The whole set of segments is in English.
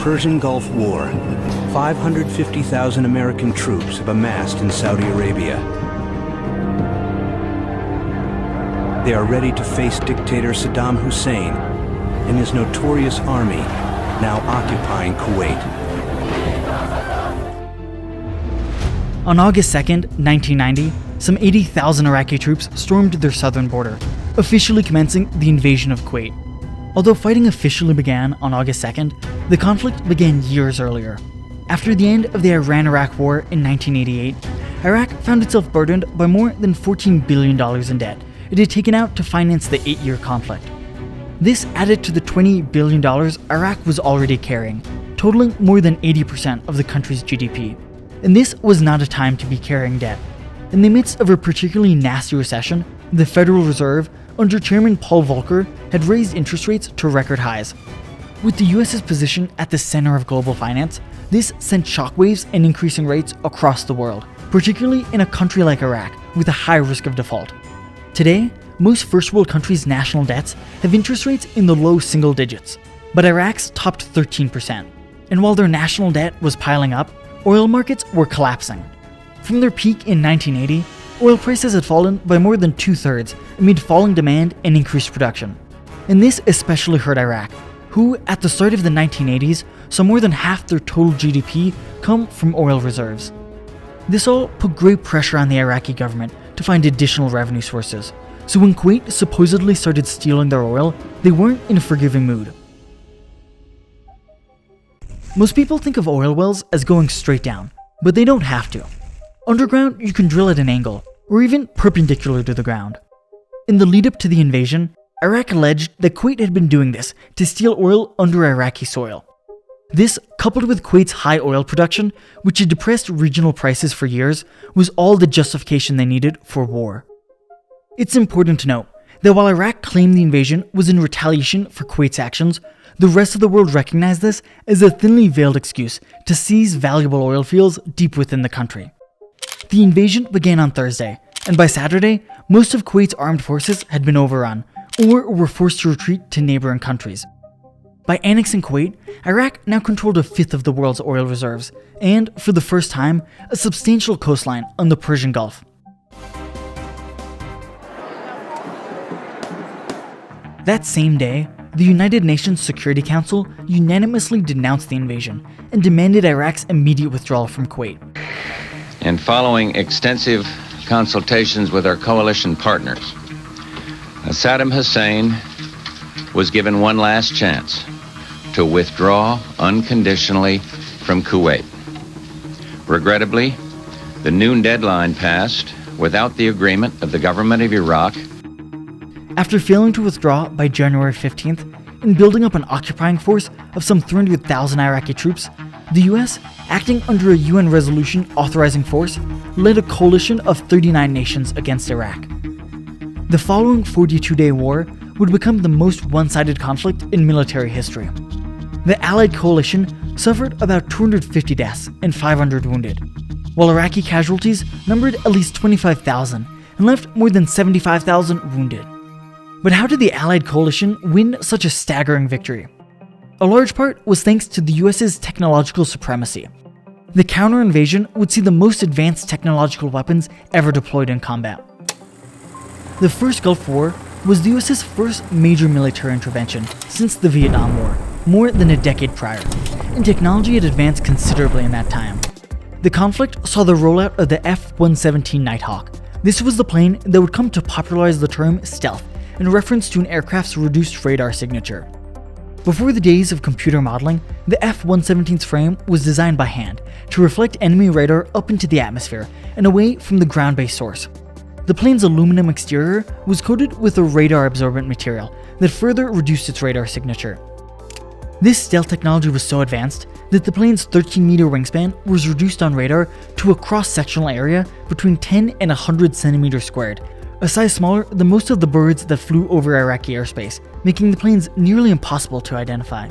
Persian Gulf War, 550,000 American troops have amassed in Saudi Arabia. They are ready to face dictator Saddam Hussein and his notorious army, now occupying Kuwait. On August 2nd, 1990, some 80,000 Iraqi troops stormed their southern border, officially commencing the invasion of Kuwait. Although fighting officially began on August 2nd, the conflict began years earlier. After the end of the Iran-Iraq War in 1988, Iraq found itself burdened by more than $14 billion in debt it had taken out to finance the 8-year conflict. This added to the $20 billion Iraq was already carrying, totaling more than 80% of the country's GDP. And this was not a time to be carrying debt. In the midst of a particularly nasty recession, the Federal Reserve, under Chairman Paul Volcker, had raised interest rates to record highs. With the US's position at the center of global finance, this sent shockwaves and increasing rates across the world, particularly in a country like Iraq with a high risk of default. Today, most first world countries' national debts have interest rates in the low single digits, but Iraq's topped 13%. And while their national debt was piling up, oil markets were collapsing. From their peak in 1980, oil prices had fallen by more than 2/3 amid falling demand and increased production. And this especially hurt Iraq, who at the start of the 1980s saw more than half their total GDP come from oil reserves. This all put great pressure on the Iraqi government to find additional revenue sources, so when Kuwait supposedly started stealing their oil, they weren't in a forgiving mood. Most people think of oil wells as going straight down, but they don't have to. Underground, you can drill at an angle, or even perpendicular to the ground. In the lead up to the invasion, Iraq alleged that Kuwait had been doing this to steal oil under Iraqi soil. This, coupled with Kuwait's high oil production, which had depressed regional prices for years, was all the justification they needed for war. It's important to note that while Iraq claimed the invasion was in retaliation for Kuwait's actions, the rest of the world recognized this as a thinly veiled excuse to seize valuable oil fields deep within the country. The invasion began on Thursday, and by Saturday, most of Kuwait's armed forces had been overrun, or were forced to retreat to neighboring countries. By annexing Kuwait, Iraq now controlled a fifth of the world's oil reserves, and, for the first time, a substantial coastline on the Persian Gulf. That same day, the United Nations Security Council unanimously denounced the invasion and demanded Iraq's immediate withdrawal from Kuwait. And following extensive consultations with our coalition partners, Saddam Hussein was given one last chance to withdraw unconditionally from Kuwait. Regrettably, the noon deadline passed without the agreement of the government of Iraq. After failing to withdraw by January 15th and building up an occupying force of some 300,000 Iraqi troops, the US, acting under a UN resolution authorizing force, led a coalition of 39 nations against Iraq. The following 42-day war would become the most one-sided conflict in military history. The Allied coalition suffered about 250 deaths and 500 wounded, while Iraqi casualties numbered at least 25,000 and left more than 75,000 wounded. But how did the Allied coalition win such a staggering victory? A large part was thanks to the US's technological supremacy. The counter-invasion would see the most advanced technological weapons ever deployed in combat. The first Gulf War was the US's first major military intervention since the Vietnam War, more than a decade prior, and technology had advanced considerably in that time. The conflict saw the rollout of the F-117 Nighthawk. This was the plane that would come to popularize the term stealth in reference to an aircraft's reduced radar signature. Before the days of computer modeling, the F-117's frame was designed by hand to reflect enemy radar up into the atmosphere and away from the ground-based source. The plane's aluminum exterior was coated with a radar-absorbent material that further reduced its radar signature. This stealth technology was so advanced that the plane's 13-meter wingspan was reduced on radar to a cross-sectional area between 10 and 100 centimeters squared, a size smaller than most of the birds that flew over Iraqi airspace, making the planes nearly impossible to identify.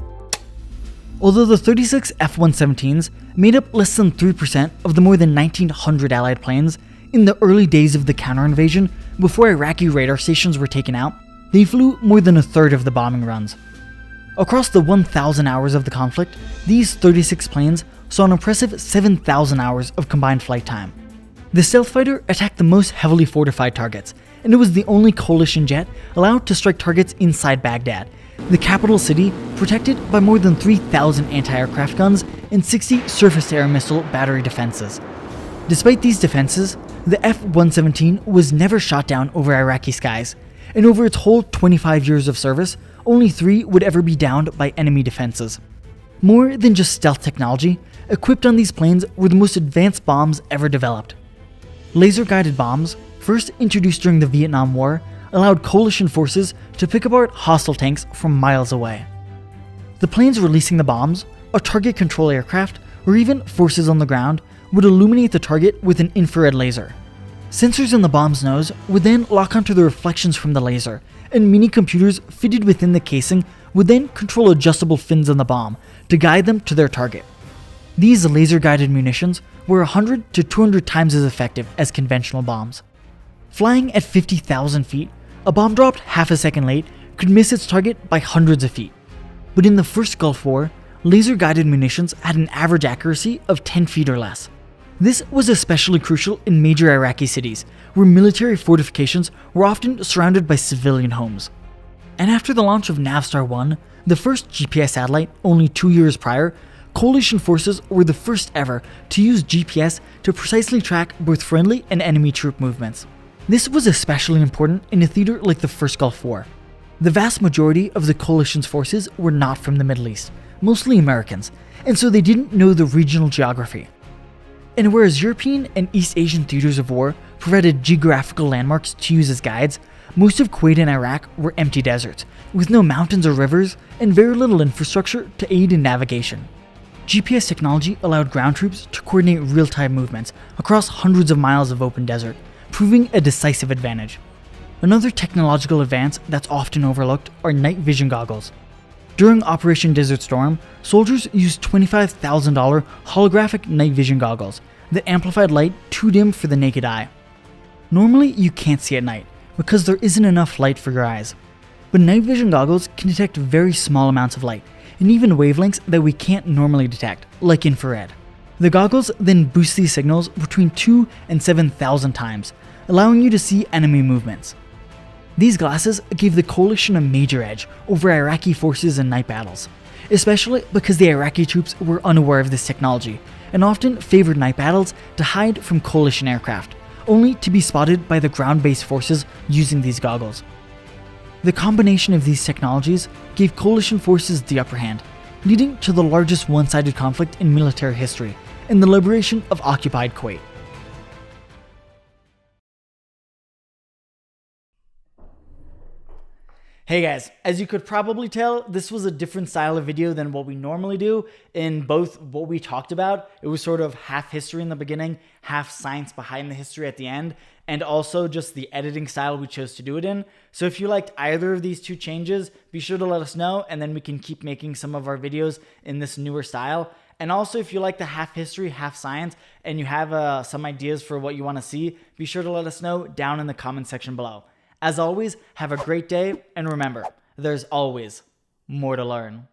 Although the 36 F-117s made up less than 3% of the more than 1,900 Allied planes, in the early days of the counter-invasion, before Iraqi radar stations were taken out, they flew more than a third of the bombing runs. Across the 1,000 hours of the conflict, these 36 planes saw an impressive 7,000 hours of combined flight time. The stealth fighter attacked the most heavily fortified targets, and it was the only coalition jet allowed to strike targets inside Baghdad, the capital city protected by more than 3,000 anti-aircraft guns and 60 surface-to-air missile battery defenses. Despite these defenses, the F-117 was never shot down over Iraqi skies, and over its whole 25 years of service, only 3 would ever be downed by enemy defenses. More than just stealth technology, equipped on these planes were the most advanced bombs ever developed. Laser-guided bombs, first introduced during the Vietnam War, allowed coalition forces to pick apart hostile tanks from miles away. The planes releasing the bombs, or target control aircraft, or even forces on the ground, would illuminate the target with an infrared laser. Sensors in the bomb's nose would then lock onto the reflections from the laser, and mini computers fitted within the casing would then control adjustable fins on the bomb to guide them to their target. These laser-guided munitions were 100 to 200 times as effective as conventional bombs. Flying at 50,000 feet, a bomb dropped half a second late could miss its target by hundreds of feet. But in the first Gulf War, laser-guided munitions had an average accuracy of 10 feet or less. This was especially crucial in major Iraqi cities, where military fortifications were often surrounded by civilian homes. And after the launch of Navstar-1, the first GPS satellite only 2 years prior, coalition forces were the first ever to use GPS to precisely track both friendly and enemy troop movements. This was especially important in a theater like the First Gulf War. The vast majority of the coalition's forces were not from the Middle East, mostly Americans, and so they didn't know the regional geography. And whereas European and East Asian theaters of war provided geographical landmarks to use as guides, most of Kuwait and Iraq were empty deserts, with no mountains or rivers and very little infrastructure to aid in navigation. GPS technology allowed ground troops to coordinate real-time movements across hundreds of miles of open desert, proving a decisive advantage. Another technological advance that's often overlooked are night vision goggles. During Operation Desert Storm, soldiers used $25,000 holographic night vision goggles that amplified light too dim for the naked eye. Normally, you can't see at night because there isn't enough light for your eyes. But night vision goggles can detect very small amounts of light, and even wavelengths that we can't normally detect, like infrared. The goggles then boost these signals between 2 and 7,000 times, allowing you to see enemy movements. These glasses gave the coalition a major edge over Iraqi forces in night battles, especially because the Iraqi troops were unaware of this technology and often favored night battles to hide from coalition aircraft, only to be spotted by the ground-based forces using these goggles. The combination of these technologies gave coalition forces the upper hand, leading to the largest one-sided conflict in military history and the liberation of occupied Kuwait. Hey guys, as you could probably tell, this was a different style of video than what we normally do. In both what we talked about, it was sort of half history in the beginning, half science behind the history at the end, and also just the editing style we chose to do it in. So if you liked either of these two changes, be sure to let us know, and then we can keep making some of our videos in this newer style. And also, if you like the half history, half science, and you have some ideas for what you want to see, be sure to let us know down in the comment section below. As always, have a great day, and remember, there's always more to learn.